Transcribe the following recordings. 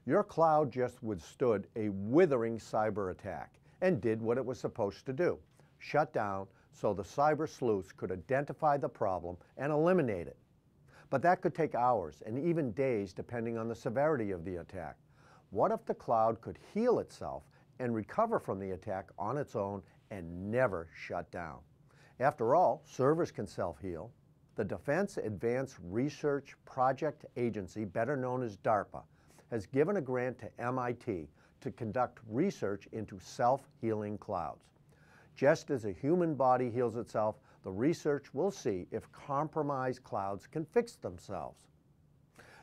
Your cloud just withstood a withering cyber attack and did what it was supposed to do: shut down so the cyber sleuths could identify the problem and eliminate it. But that could take hours and even days depending on the severity of the attack. What if the cloud could heal itself and recover from the attack on its own and never shut down? After all, servers can self-heal. The Defense Advanced Research Project Agency, better known as DARPA, has given a grant to MIT to conduct research into self-healing clouds. Just as a human body heals itself, the research will see if compromised clouds can fix themselves.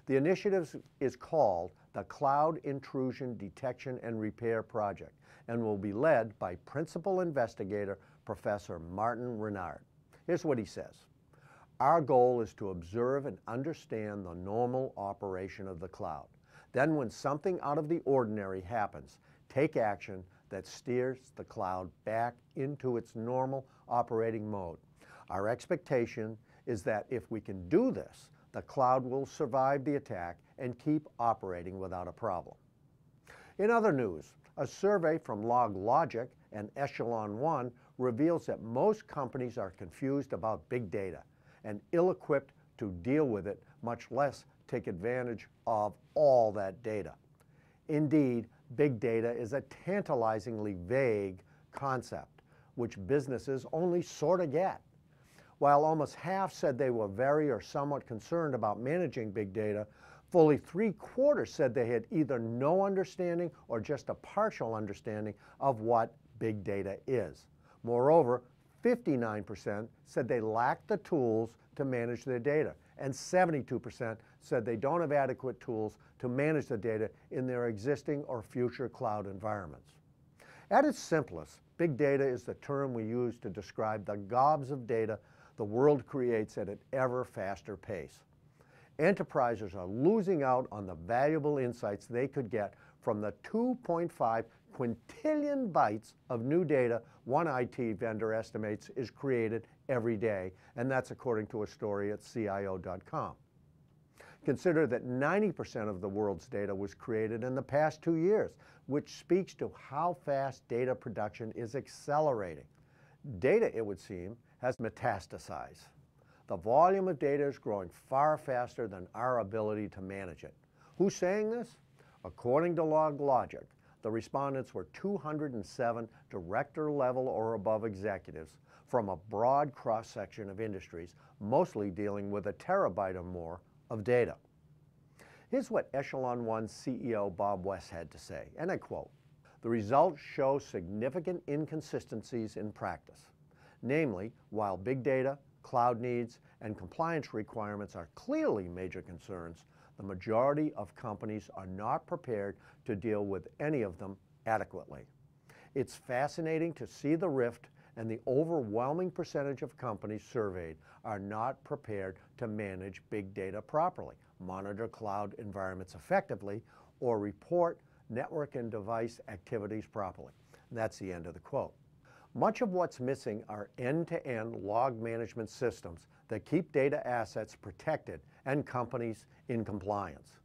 The initiative is called the Cloud Intrusion Detection and Repair Project and will be led by principal investigator Professor Martin Renard. Here's what he says. Our goal is to observe and understand the normal operation of the cloud. Then when something out of the ordinary happens, take action that steers the cloud back into its normal operating mode. Our expectation is that if we can do this, the cloud will survive the attack and keep operating without a problem. In other news, a survey from LogLogic and Echelon One reveals that most companies are confused about big data and ill-equipped to deal with it, much less take advantage of all that data. Indeed, big data is a tantalizingly vague concept, which businesses only sort of get. While almost half said they were very or somewhat concerned about managing big data, fully 3/4 said they had either no understanding or just a partial understanding of what big data is. Moreover, 59% said they lacked the tools to manage their data, and 72% said they don't have adequate tools to manage the data in their existing or future cloud environments. At its simplest, big data is the term we use to describe the gobs of data the world creates at an ever faster pace. Enterprises are losing out on the valuable insights they could get from the 2.5 quintillion bytes of new data one IT vendor estimates is created every day, and that's according to a story at CIO.com. Consider that 90% of the world's data was created in the past 2 years, which speaks to how fast data production is accelerating. Data, it would seem, has metastasized. The volume of data is growing far faster than our ability to manage it. Who's saying this? According to LogLogic, the respondents were 207 director-level or above executives from a broad cross-section of industries, mostly dealing with a terabyte or more of data. Here's what Echelon One CEO Bob West had to say, and I quote, "The results show significant inconsistencies in practice. Namely, while big data, cloud needs, and compliance requirements are clearly major concerns, the majority of companies are not prepared to deal with any of them adequately. It's fascinating to see the rift, and the overwhelming percentage of companies surveyed are not prepared to manage big data properly, monitor cloud environments effectively, or report network and device activities properly." And that's the end of the quote. Much of what's missing are end-to-end log management systems that keep data assets protected and companies in compliance.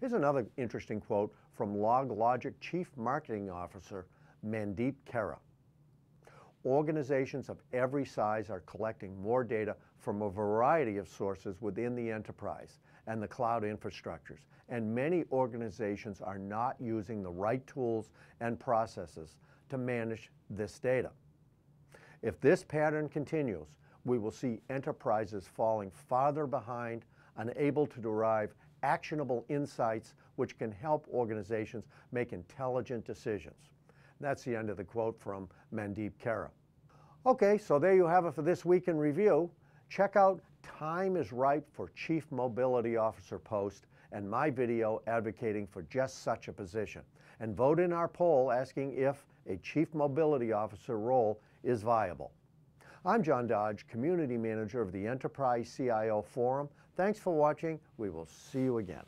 Here's another interesting quote from LogLogic Chief Marketing Officer Mandeep Kera. "Organizations of every size are collecting more data from a variety of sources within the enterprise and the cloud infrastructures, and many organizations are not using the right tools and processes to manage this data. If this pattern continues, we will see enterprises falling farther behind, unable to derive actionable insights which can help organizations make intelligent decisions." That's the end of the quote from Mandeep Kera. Okay, so there you have it for this week in review. Check out Time is Ripe for Chief Mobility Officer post and my video advocating for just such a position. And vote in our poll asking if a Chief Mobility Officer role is viable. I'm John Dodge, Community Manager of the Enterprise CIO Forum. Thanks for watching. We will see you again.